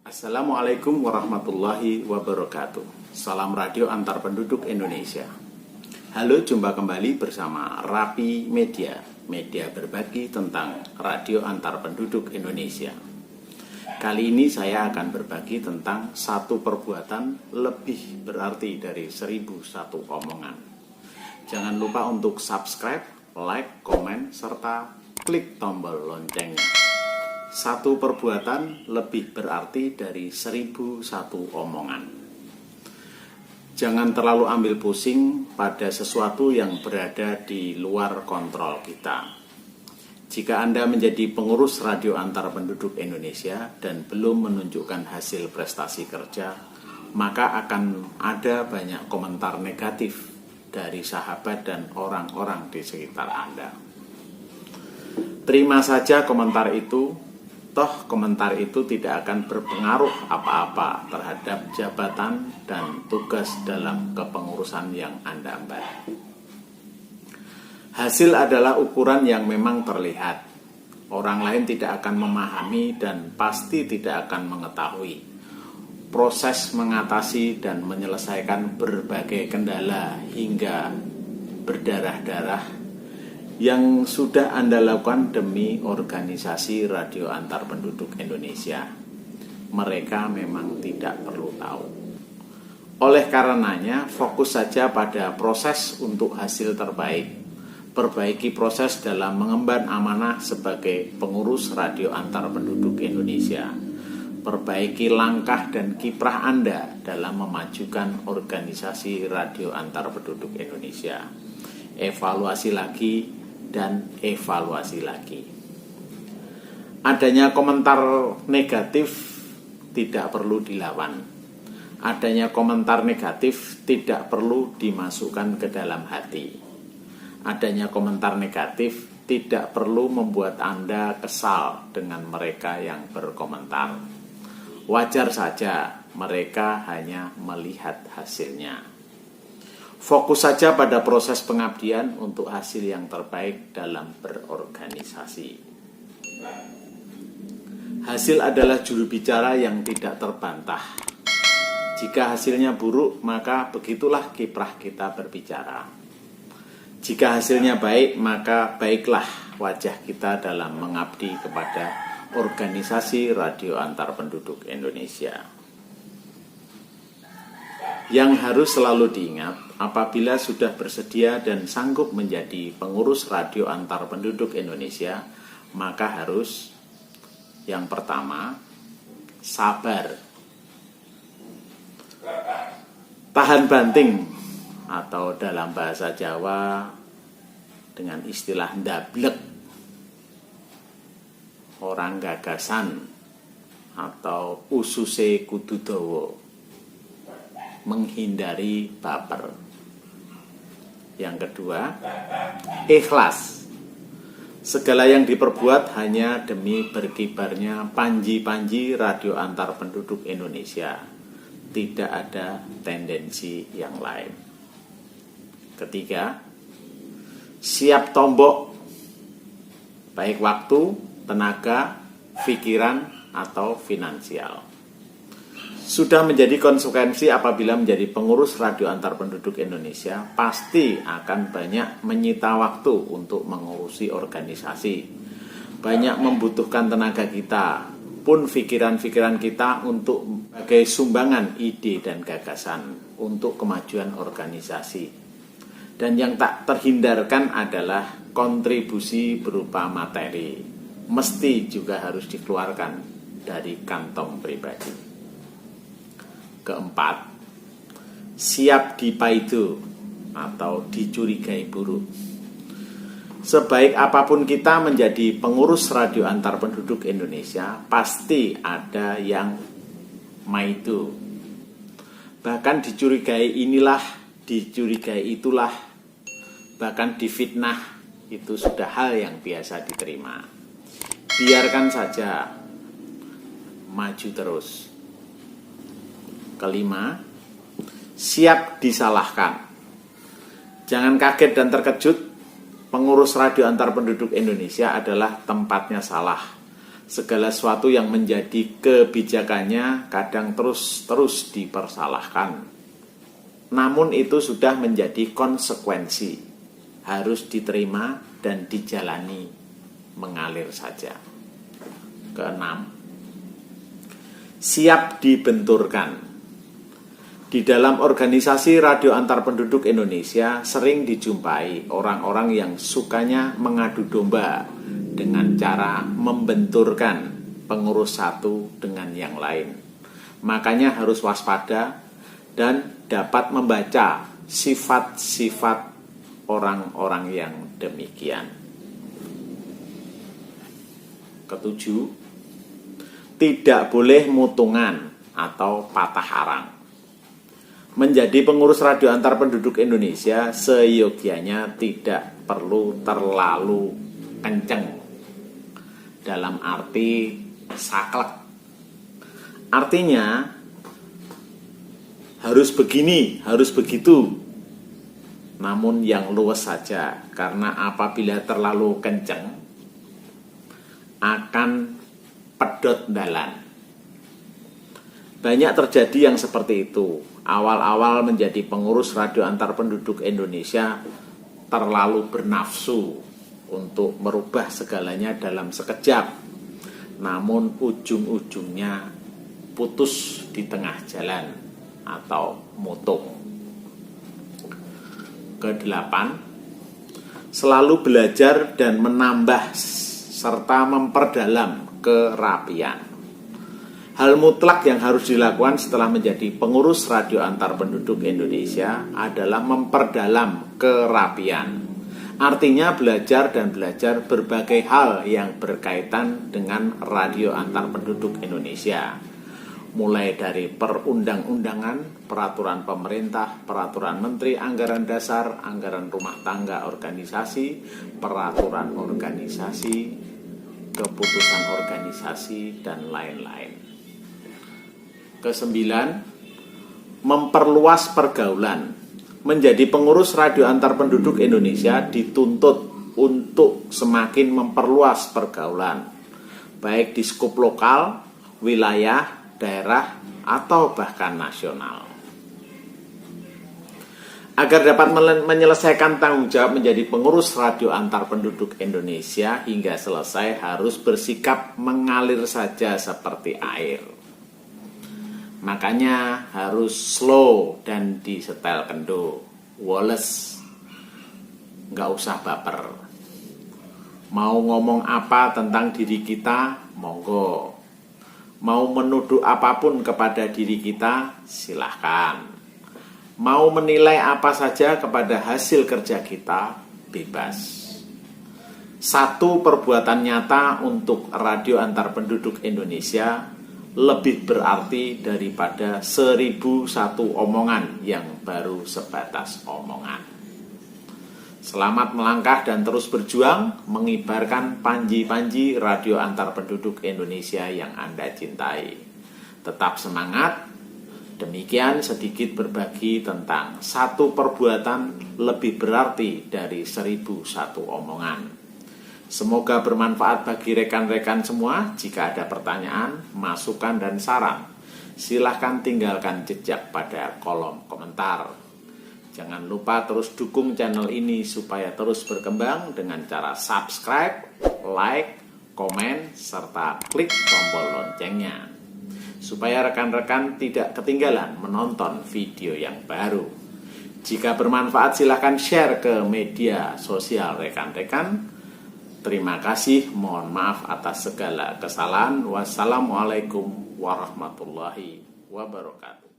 Assalamualaikum warahmatullahi wabarakatuh. Salam radio antar penduduk Indonesia. Halo, jumpa kembali bersama Rapi Media, media berbagi tentang radio antar penduduk Indonesia. Kali ini saya akan berbagi tentang satu perbuatan lebih berarti dari 1001 omongan. Jangan lupa untuk subscribe, like, komen, serta klik tombol loncengnya. Satu perbuatan lebih berarti dari 1001 omongan. Jangan terlalu ambil pusing pada sesuatu yang berada di luar kontrol kita. Jika Anda menjadi pengurus radio antar penduduk Indonesia dan belum menunjukkan hasil prestasi kerja, maka akan ada banyak komentar negatif dari sahabat dan orang-orang di sekitar Anda. Terima saja komentar itu. Toh komentar itu tidak akan berpengaruh apa-apa terhadap jabatan dan tugas dalam kepengurusan yang Anda emban. Hasil adalah ukuran yang memang terlihat. Orang lain tidak akan memahami dan pasti tidak akan mengetahui proses mengatasi dan menyelesaikan berbagai kendala hingga berdarah-darah yang sudah Anda lakukan demi organisasi radio antar penduduk Indonesia. Mereka memang tidak perlu tahu. Oleh karenanya, fokus saja pada proses untuk hasil terbaik. Perbaiki proses dalam mengemban amanah sebagai pengurus radio antar penduduk Indonesia. Perbaiki langkah dan kiprah Anda dalam memajukan organisasi radio antar penduduk Indonesia. Evaluasi lagi dan evaluasi lagi. Adanya komentar negatif tidak perlu dilawan. Adanya komentar negatif tidak perlu dimasukkan ke dalam hati. Adanya komentar negatif tidak perlu membuat Anda kesal dengan mereka yang berkomentar. Wajar saja mereka hanya melihat hasilnya. Fokus saja pada proses pengabdian untuk hasil yang terbaik dalam berorganisasi. Hasil adalah juru bicara yang tidak terbantah. Jika hasilnya buruk, maka begitulah kiprah kita berbicara. Jika hasilnya baik, maka baiklah wajah kita dalam mengabdi kepada organisasi radio antar penduduk Indonesia. Yang harus selalu diingat, apabila sudah bersedia dan sanggup menjadi pengurus radio antar penduduk Indonesia, maka harus yang pertama, sabar. Tahan banting, atau dalam bahasa Jawa dengan istilah ndablek, orang gagasan, atau ususe kudu dawa. Menghindari baper. Yang kedua, ikhlas. Segala yang diperbuat hanya demi berkibarnya panji-panji radio antar penduduk Indonesia. Tidak ada tendensi yang lain. Ketiga, siap tombok, baik waktu, tenaga, pikiran, atau finansial. Sudah menjadi konsekuensi apabila menjadi pengurus radio antar penduduk Indonesia, pasti akan banyak menyita waktu untuk mengurusi organisasi. Banyak membutuhkan tenaga kita, pun pikiran-pikiran kita untuk sebagai sumbangan ide dan gagasan untuk kemajuan organisasi. Dan yang tak terhindarkan adalah kontribusi berupa materi. Mesti juga harus dikeluarkan dari kantong pribadi. Keempat, siap dipaidu atau dicurigai buruk. Sebaik apapun kita menjadi pengurus radio antar penduduk Indonesia, pasti ada yang maidu. Bahkan dicurigai inilah, dicurigai itulah, bahkan difitnah, itu sudah hal yang biasa diterima. Biarkan saja, maju terus. Kelima, siap disalahkan. Jangan kaget dan terkejut, pengurus radio antar penduduk Indonesia adalah tempatnya salah. Segala sesuatu yang menjadi kebijakannya kadang terus dipersalahkan. Namun itu sudah menjadi konsekuensi, harus diterima dan dijalani, mengalir saja. Keenam, siap dibenturkan. Di dalam organisasi radio antar penduduk Indonesia sering dijumpai orang-orang yang sukanya mengadu domba dengan cara membenturkan pengurus satu dengan yang lain. Makanya harus waspada dan dapat membaca sifat-sifat orang-orang yang demikian. Ketujuh, tidak boleh mutungan atau patah arang. Menjadi pengurus radio antar penduduk Indonesia seyogianya tidak perlu terlalu kenceng, dalam arti saklek. Artinya harus begini, harus begitu, namun yang luwes saja, karena apabila terlalu kenceng akan pedot dalan. Banyak terjadi yang seperti itu. Awal-awal menjadi pengurus radio antar penduduk Indonesia terlalu bernafsu untuk merubah segalanya dalam sekejap, namun ujung-ujungnya putus di tengah jalan atau mutung. Kedelapan, selalu belajar dan menambah serta memperdalam kerapian. Hal mutlak yang harus dilakukan setelah menjadi pengurus radio antar penduduk Indonesia adalah memperdalam kerapian. Artinya belajar berbagai hal yang berkaitan dengan radio antar penduduk Indonesia. Mulai dari perundang-undangan, peraturan pemerintah, peraturan menteri, anggaran dasar, anggaran rumah tangga organisasi, peraturan organisasi, keputusan organisasi, dan lain-lain. Kesembilan, memperluas pergaulan. Menjadi pengurus radio antar penduduk Indonesia dituntut untuk semakin memperluas pergaulan, baik di skup lokal, wilayah, daerah, atau bahkan nasional. Agar dapat menyelesaikan tanggung jawab menjadi pengurus radio antar penduduk Indonesia hingga selesai, harus bersikap mengalir saja seperti air. Makanya harus slow dan disetel kendo, woles, nggak usah baper. Mau ngomong apa tentang diri kita, monggo. Mau menuduh apapun kepada diri kita, silahkan. Mau menilai apa saja kepada hasil kerja kita, bebas. Satu perbuatan nyata untuk radio antar penduduk Indonesia lebih berarti daripada 1001 omongan yang baru sebatas omongan. Selamat melangkah dan terus berjuang mengibarkan panji-panji radio antar penduduk Indonesia yang Anda cintai. Tetap semangat. Demikian sedikit berbagi tentang satu perbuatan lebih berarti dari 1001 omongan. Semoga bermanfaat bagi rekan-rekan semua. Jika ada pertanyaan, masukan, dan saran, silahkan tinggalkan jejak pada kolom komentar. Jangan lupa terus dukung channel ini supaya terus berkembang dengan cara subscribe, like, komen, serta klik tombol loncengnya, supaya rekan-rekan tidak ketinggalan menonton video yang baru. Jika bermanfaat, silahkan share ke media sosial rekan-rekan. Terima kasih, mohon maaf atas segala kesalahan. Wassalamualaikum warahmatullahi wabarakatuh.